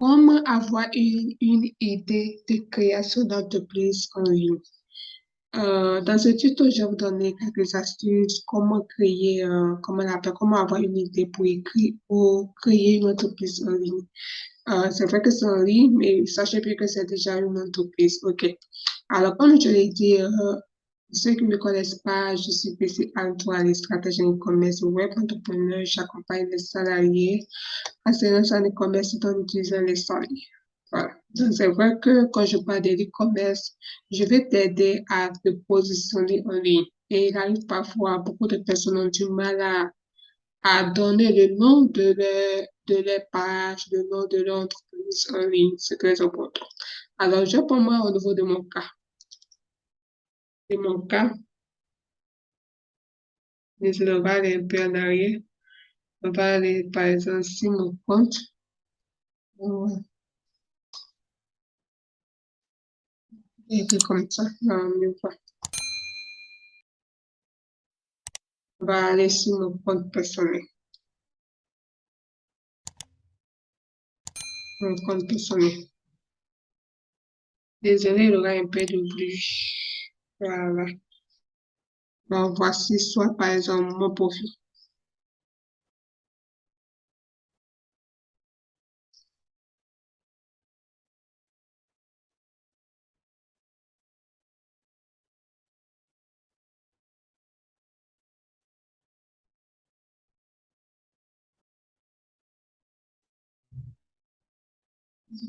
Comment avoir une idée de création d'entreprise en ligne? Dans ce tuto, je vais vous donner quelques astuces, comment avoir une idée pour créer une entreprise en ligne. C'est vrai que c'est en ligne, mais sachez bien que c'est déjà une entreprise. OK. Alors, comme je l'ai dit, pour ceux qui ne me connaissent pas, je suis PC Antoine, stratège en e-commerce web entrepreneur. J'accompagne les salariés à se lancer en e-commerce en utilisant les soldes. Voilà. Donc, c'est vrai que quand je parle de l'e-commerce, je vais t'aider à te positionner en ligne. Et il arrive parfois, beaucoup de personnes ont du mal à donner le nom de leur page, le nom de leur entreprise en ligne. C'est très important. Alors, je prends moi au niveau de mon cas. De mon cas, on va aller un peu en arrière. On va aller, par exemple, sur mon compte. Et puis comme ça, mieux voir. On va aller sur mon compte personnel. Mon compte personnel. Désolé, il y aura un peu de bruit. Voilà. Donc, voici soit par exemple mon profil.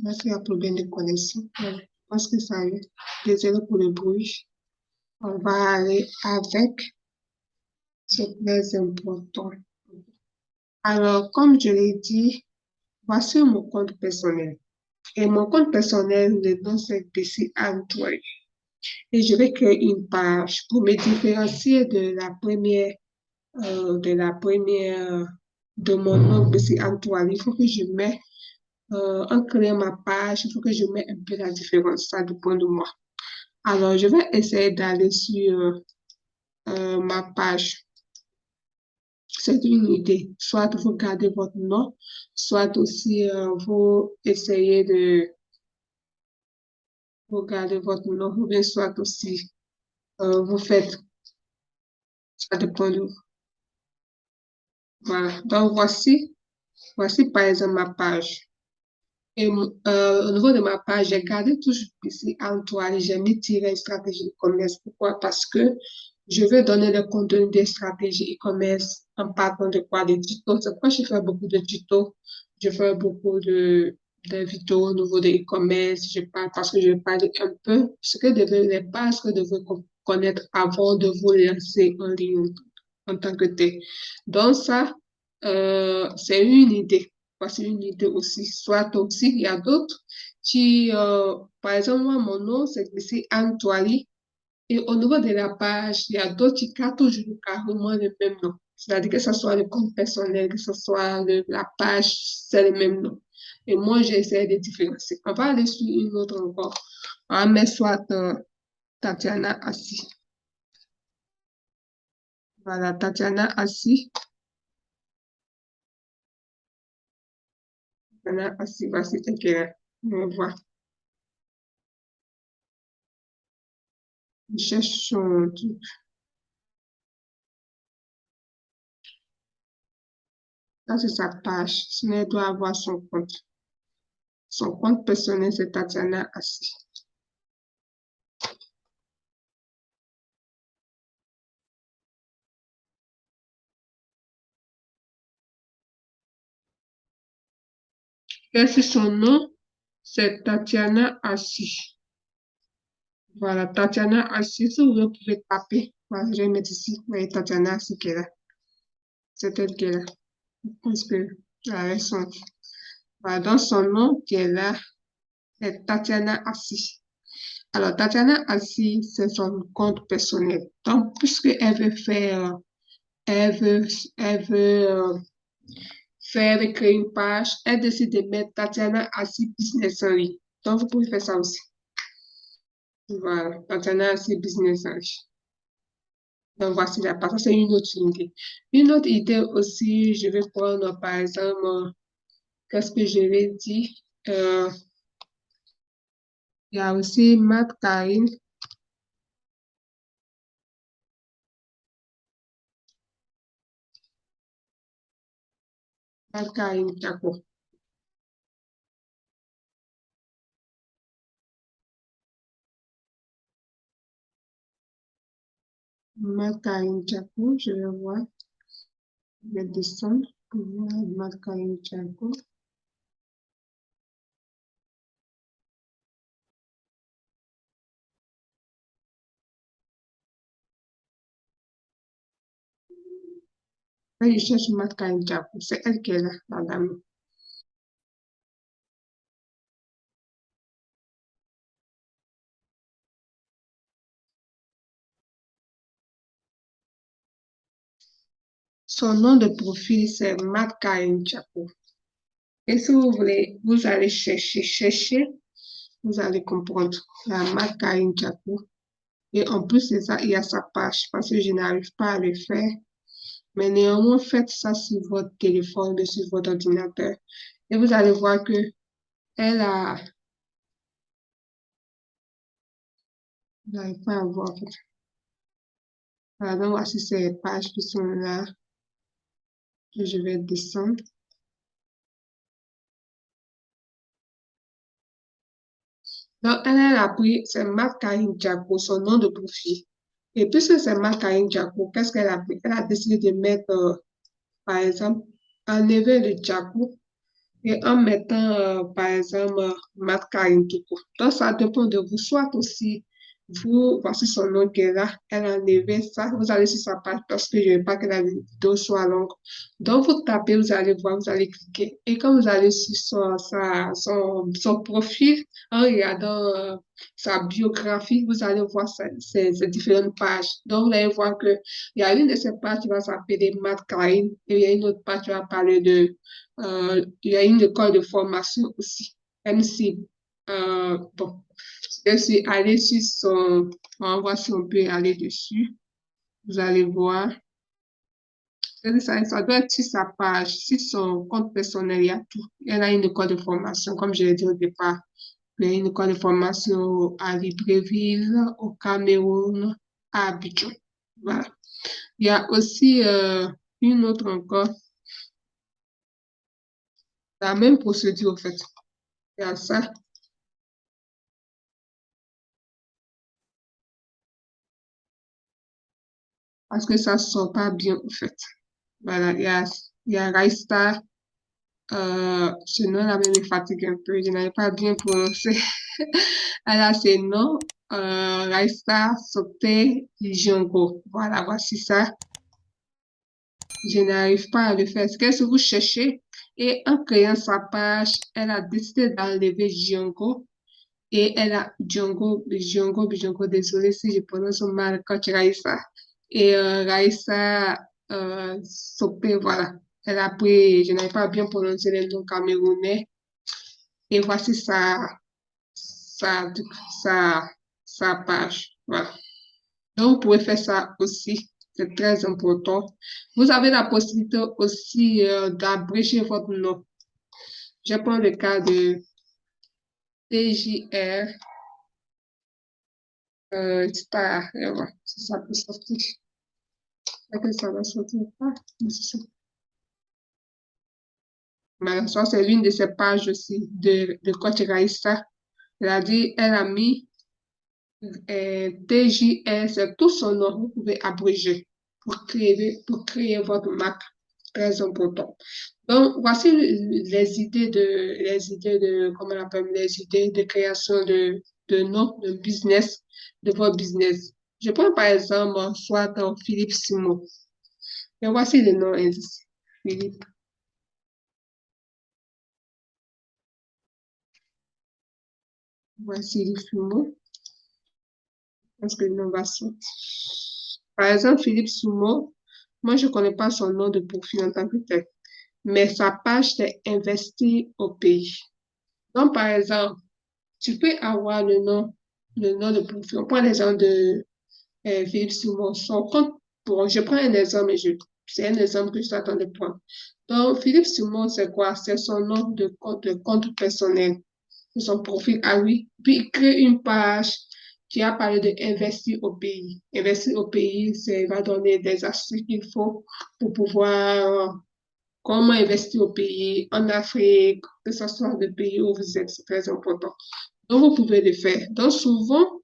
Là, il y a problème de connexion. Voilà. Je pense que ça y est. Désolé pour le bruit. On va aller avec. C'est très important. Alors, comme je l'ai dit, voici mon compte personnel. Et mon compte personnel, le nom c'est PC Antoine. Et je vais créer une page pour me différencier de mon nom PC Antoine. Il faut que je mette, en créant ma page, il faut que je mette un peu la différence. Ça dépend de moi. Alors, je vais essayer d'aller sur ma page. C'est une idée. Soit vous gardez votre nom, soit aussi vous essayez de regarder votre nom, ou bien soit aussi vous faites, ça dépend de vous. Voilà. Donc, voici par exemple ma page. Et au niveau de ma page, j'ai gardé toujours ici Antoine, j'ai mis tirer stratégie e-commerce. Pourquoi? Parce que je veux donner le contenu des stratégies e-commerce en partant de quoi? Des tutos. C'est pourquoi je fais beaucoup de tutos. Je fais beaucoup de vidéos au niveau de e-commerce. Je parle parce que je parle un peu ce que devez les bases que vous devez connaître avant de vous lancer en ligne en tant que tel. Donc ça, c'est une idée. Voici une idée aussi. Soit aussi, il y a d'autres qui, par exemple, moi, mon nom, c'est ici Antoine. Et au niveau de la page, il y a d'autres qui gardent toujours carrément le même nom. C'est-à-dire que ce soit le compte personnel, que ce soit la page, c'est le même nom. Et moi, j'essaie de différencier. On va aller sur une autre encore. On va mettre soit Tatiana Assis. Voilà, Tatiana Assis. Tatiana Assis, voici OK. On voit. Je cherche son truc. Ça, c'est sa page. Sinon, elle doit avoir son compte. Son compte personnel, c'est Tatiana Assis. Et si son nom, c'est Tatiana Assis. Voilà, Tatiana Assis, si vous pouvez taper. Voilà, je vais mettre ici. Oui, Tatiana Assis qui est là. C'est elle qui est là. Je pense que, avec son, voilà, dans son nom qui est là, c'est Tatiana Assis. Alors, Tatiana Assis, c'est son compte personnel. Donc, puisqu'elle veut faire, elle veut, elle veut faire créer une page, elle décide de mettre Tatiana Assis Business en ligne. Donc, vous pouvez faire ça aussi. Voilà, Tatiana Assis Business en ligne. Donc, voici la page. Ça, c'est une autre idée. Une autre idée aussi, je vais prendre, par exemple, qu'est-ce que je vais dire? Euh, il y a aussi Marc-Karine Chako. Marc-Karine Chako, je vais voir. Je vais descendre pour voir Marc-Karine Chako. Je cherche Marc-Karine Chako. C'est elle qui est là, la dame. Son nom de profil, c'est Marc-Karine Chako. Et si vous voulez, vous allez chercher, vous allez comprendre. La Marc-Karine Chako. Et en plus de ça, il y a sa page parce que je n'arrive pas à le faire. Mais néanmoins, faites ça sur votre téléphone ou sur votre ordinateur. Et vous allez voir que elle a, vous n'arrivez pas à voir. En fait. Voilà, donc voici ces pages qui sont là. Je vais descendre. Donc, elle a pris, c'est Marc-Karine Diaco, son nom de profil. Et puisque c'est Marc-Karine Diaco, qu'est-ce qu'elle a fait? Elle a décidé de mettre, par exemple, enlever le Diaco et en mettant, par exemple, Marc-Karine tout court. Donc, ça dépend de vous. Soit aussi, vous, voici son nom qui est là, elle a enlevé ça, vous allez sur sa page parce que je ne veux pas que la vidéo soit longue. Donc, vous tapez, vous allez voir, vous allez cliquer. Et quand vous allez sur son profil, en regardant sa biographie, vous allez voir ces différentes pages. Donc, vous allez voir que il y a une de ces pages qui va s'appeler Marc-Karine et il y a une autre page qui va parler de il y a une école de formation aussi, MC. Bon, je suis allée sur on va voir si on peut aller dessus. Vous allez voir. Ça doit être sur sa page, sur son compte personnel, il y a tout. Elle a une école de formation, comme je l'ai dit au départ. Il y a une école de formation à Libreville, au Cameroun, à Abidjan. Voilà. Il y a aussi une autre encore, la même procédure, en fait. Il y a ça. Parce que ça ne sort pas bien, en fait. Voilà, il y a Raista, ce nom-là même me fatigue un peu, je n'avais pas bien prononcé. Alors, c'est nom, Raista Sokte Djongo. Voilà, voici ça. Je n'arrive pas à le faire. Qu'est-ce que vous cherchez? Et en créant sa page, elle a décidé d'enlever Djongo. Et elle a Djongo, désolé si je prononce mal quand tu Raissa. Et Raissa Sopé, voilà. Elle a pris, je n'avais pas bien prononcé le nom camerounais. Et voici sa, sa, sa page. Voilà. Donc, vous pouvez faire ça aussi. C'est très important. Vous avez la possibilité aussi d'abréger votre nom. Je prends le cas de TJR. Star, si ça peut sortir. Que ça va sortir pas. Mais ça, c'est l'une de ces pages aussi de Coach Raissa. Elle a dit, elle a mis TJS, c'est tout son nom. Vous pouvez abréger pour créer votre marque. Très important. Donc, voici les idées de, comment on appelle, les idées de création de nom, de business, de votre business. Je prends par exemple, soit Philippe Simon. Et voici le nom indice. Philippe, voici le Simon. Est-ce que le nom va sortir? Par exemple, Philippe Simon, moi, je ne connais pas son nom de profil en tant que tel, mais sa page, c'est Investir au pays. Donc, par exemple, tu peux avoir le nom de profil. On prend l'exemple de Philippe Simon. Son compte, bon, je prends un exemple, C'est un exemple que je t'attends de prendre. Donc, Philippe Simon, c'est quoi? C'est son nom de compte personnel, de son profil à lui. Puis, il crée une page qui a parlé de investir au pays. Investir au pays, c'est, il va donner des astuces qu'il faut pour pouvoir, comment investir au pays, en Afrique, que ce soit le pays où vous êtes, c'est très important. Donc, vous pouvez le faire. Donc, souvent,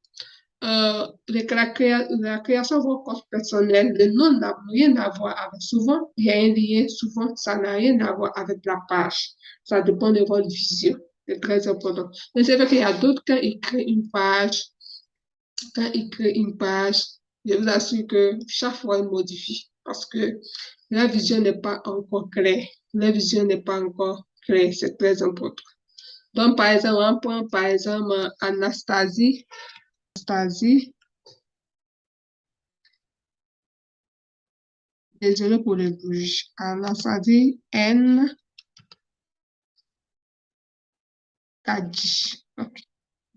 la création de vos comptes personnels, le nom n'a rien à voir avec. Souvent, il y a un lien, souvent, ça n'a rien à voir avec la page. Ça dépend de votre vision. C'est très important. Mais c'est vrai qu'il y a d'autres, quand ils créent une page, je vous assure que chaque fois, ils modifient parce que la vision n'est pas encore claire. La vision n'est pas encore claire. C'est très important. Donc, par exemple, on prend par exemple Anastasie. Anastasie, désolé pour le bouge. Anastasie N. Kadji. Ok,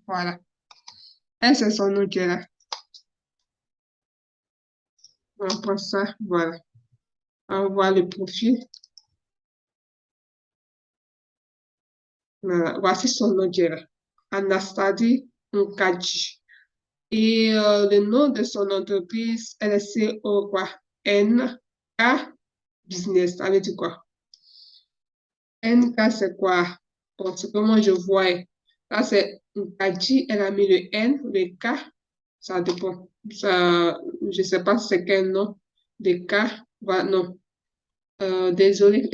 voilà. Elle, c'est son nom qui est là. On prend ça, voilà. On voit le profil. Voilà. Voici son nom qui est là. Anastasie Nkadji. Et le nom de son entreprise, elle c'est quoi? NK Business. Ça veut dire quoi? NK, c'est quoi? Bon, c'est comment je vois. Là, c'est Nkadji, elle a mis le N, le K. Ça dépend. Ça, je ne sais pas si c'est quel nom de K. Voilà, non. Désolée.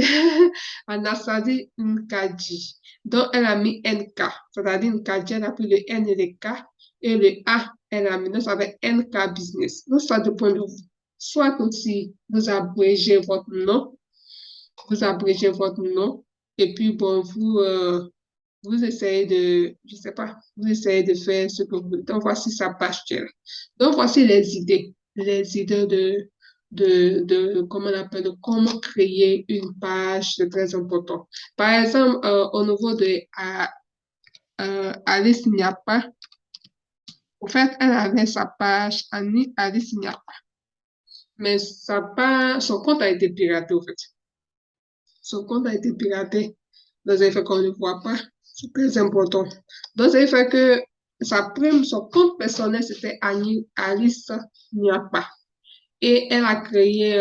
Anastasie Nkadji. Donc, elle a mis NK. C'est-à-dire Nkadji, elle a pris le N et le K. Et le A, elle a mis, donc ça fait NK Business. Donc, ça dépend de vous. Soit aussi, vous abrégez votre nom, et puis, bon, vous essayez de, je sais pas, vous essayez de faire ce que vous voulez. Donc, voici sa page web. Donc, voici les idées comment on appelle, de comment créer une page, c'est très important. Par exemple, au niveau de Alice Niapa, en fait, elle avait sa page Alice Niapa, mais son compte a été piraté, en fait. Son compte a été piraté dans un fait qu'on ne voit pas. C'est très important. Donc, ça fait que son compte personnel, c'était Alice Niapa. Et elle a créé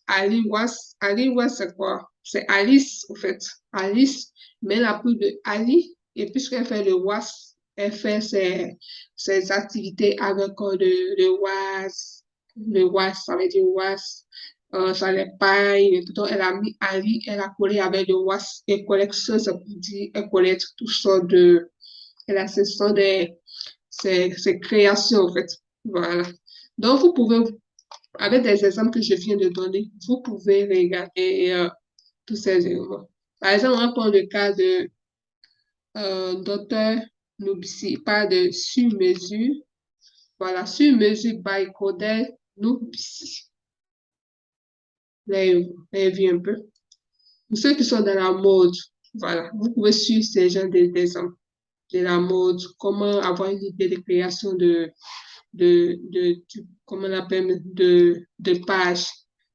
AliWas. AliWas, c'est quoi? C'est Alice, en fait. Alice, mais elle a pris de Ali. Et puisqu'elle fait le WAS, elle fait ses activités avec le WAS. Le WAS, ça veut dire WAS. Ça les paille. Et tout. Donc, elle a mis Ali, elle a collé avec le WAS. Et collectionne, ça veut dire, elle collecte toutes sortes de. Elle a ce sont ses créations, en fait. Voilà. Donc, vous pouvez avec des exemples que je viens de donner, vous pouvez regarder tous ces éléments. Par exemple, on prend le cas de Dr. Nubisi, pas de sur-mesure. Voilà, sur-mesure by Codel Nubisi. Là, vous avez vu un peu. Pour ceux qui sont dans la mode, voilà, vous pouvez suivre ces gens d'exemples de la mode, comment avoir une idée de création comment on appelle, de pages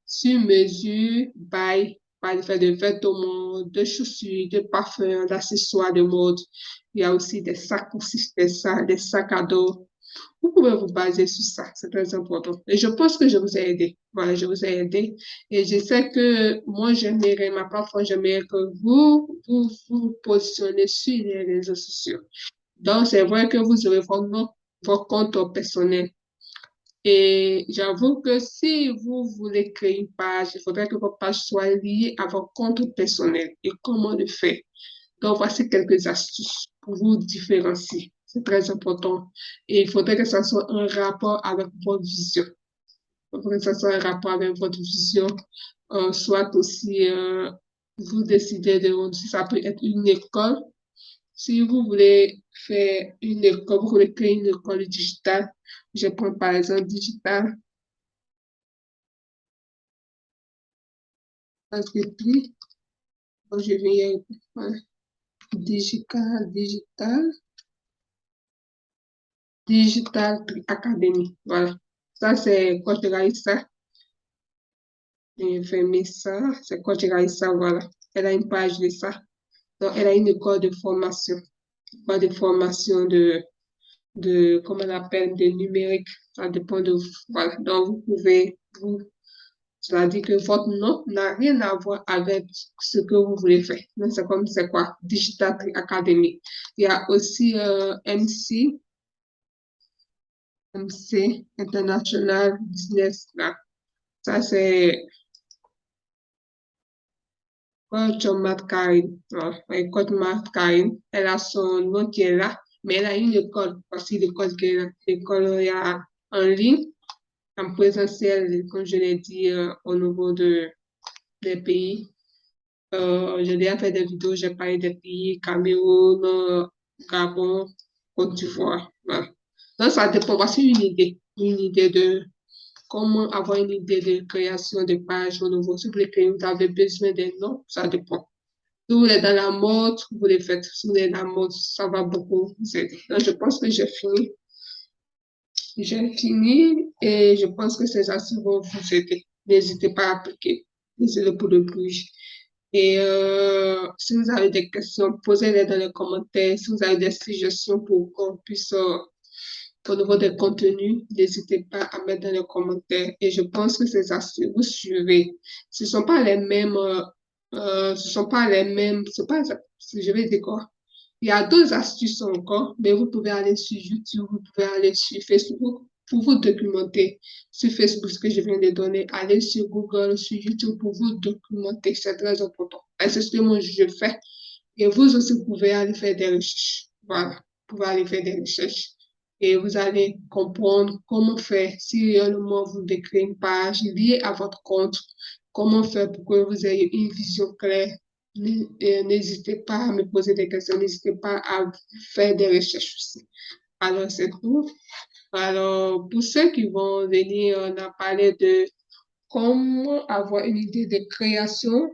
sur mesure, par faire de vêtements, de chaussures, de parfums, d'accessoires de mode. Il y a aussi des sacs aussi, des sacs à dos. Vous pouvez vous baser sur ça, c'est très important. Et je pense que je vous ai aidé. Voilà, je vous ai aidé. Et je sais que moi, j'aimerais, ma plateforme, j'aimerais que vous positionnez sur les réseaux sociaux. Donc, c'est vrai que vous aurez votre compte personnel. Et j'avoue que si vous voulez créer une page, il faudrait que votre page soit liée à votre compte personnel. Et comment le faire? Donc, voici quelques astuces pour vous différencier. C'est très important. Et il faudrait que ça soit un rapport avec votre vision. Il faudrait que ça soit un rapport avec votre vision. Soit aussi, vous décidez si ça peut être une école. Si vous voulez faire une école, vous voulez créer une école digitale, je prends par exemple digital entreprise. Donc, je viens ouais, digital academy. Voilà. Ça, c'est quand je regarde ça. Et fermer ça. C'est quoi, tu regardes ça, voilà. Elle a une page de ça. Donc, elle a une école de formation. École de formation comment on appelle, de numérique. Ça dépend de vous. Voilà. Donc, cela dit que votre nom n'a rien à voir avec ce que vous voulez faire. Donc, c'est quoi? Digital Academy. Il y a aussi MC, International Business. Là. Ça, c'est Coach Matt Karine. Ouais, Coach Matt Karine. Elle a son nom qui est là, mais elle a une école. Aussi, l'école, il y a en ligne, en présentiel, comme je l'ai dit, au niveau des pays. J'ai déjà fait des vidéos, j'ai parlé des pays, Cameroun, Gabon, Côte d'Ivoire. Voilà. Donc, ça dépend. Voici une idée de comment avoir une idée de création de page au niveau. Si vous voulez créer, vous avez besoin des noms, ça dépend. Si vous êtes dans la mode, vous les faites. Si vous êtes dans la mode, ça va beaucoup vous aider. Donc, je pense que j'ai fini. J'ai fini et je pense que ces astuces vont vous aider. N'hésitez pas à appliquer. Désolé pour le bruit. Et si vous avez des questions, posez-les dans les commentaires. Si vous avez des suggestions pour qu'on puisse, au niveau des contenus, n'hésitez pas à mettre dans les commentaires. Et je pense que ces astuces, vous suivez. Ce ne sont pas les mêmes, ce sont pas les mêmes, c'est pas, je vais dire quoi. Il y a d'autres astuces encore, mais vous pouvez aller sur YouTube, vous pouvez aller sur Facebook pour vous documenter. Sur Facebook, ce que je viens de donner, allez sur Google, sur YouTube pour vous documenter. C'est très important. Et c'est ce que moi je fais. Et vous aussi, vous pouvez aller faire des recherches. Voilà. Vous pouvez aller faire des recherches. Et vous allez comprendre comment faire si réellement vous décrivez une page liée à votre compte. Comment faire pour que vous ayez une vision claire. N'hésitez pas à me poser des questions. N'hésitez pas à faire des recherches aussi. Alors, c'est tout. Alors, pour ceux qui vont venir, on a parlé de comment avoir une idée de création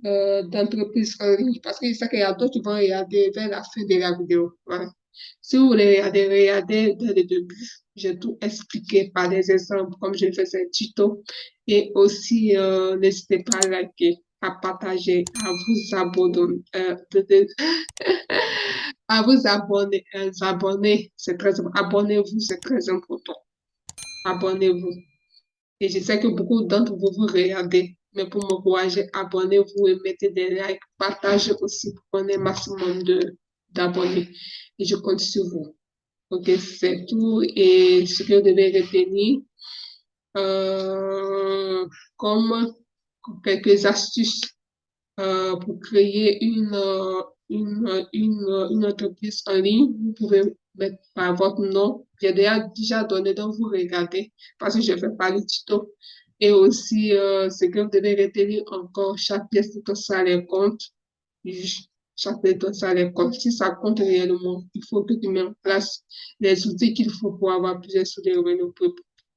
d'entreprise en ligne. Parce que c'est ça qu'il y a d'autres qui vont regarder vers la fin de la vidéo. Voilà. Si vous voulez regarder dès le début. J'ai tout expliqué par des exemples, comme je faisais un tuto. Et aussi, n'hésitez pas à liker, à partager, à vous abonner, à vous abonner, c'est très important. Abonnez-vous, c'est très important. Abonnez-vous. Et je sais que beaucoup d'entre vous, vous regardez. Mais pour m'encourager, abonnez-vous et mettez des likes. Partagez aussi pour qu'on ait un maximum d'abonnés. Et je compte sur vous. Ok, c'est tout. Et ce que vous devez retenir, euh, comme quelques astuces pour créer une entreprise en ligne, vous pouvez mettre par votre nom. J'ai déjà donné, donc vous regardez parce que je fais pas le tuto. Et aussi, ce que vous devez retenir encore, chaque pièce de ton salaire compte. Chaque pièce de ton salaire compte. Si ça compte réellement, il faut que tu mettes en place les outils qu'il faut pour avoir plusieurs sources de revenus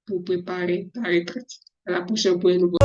pour préparer ta retraite. À la prochaine pour un nouveau.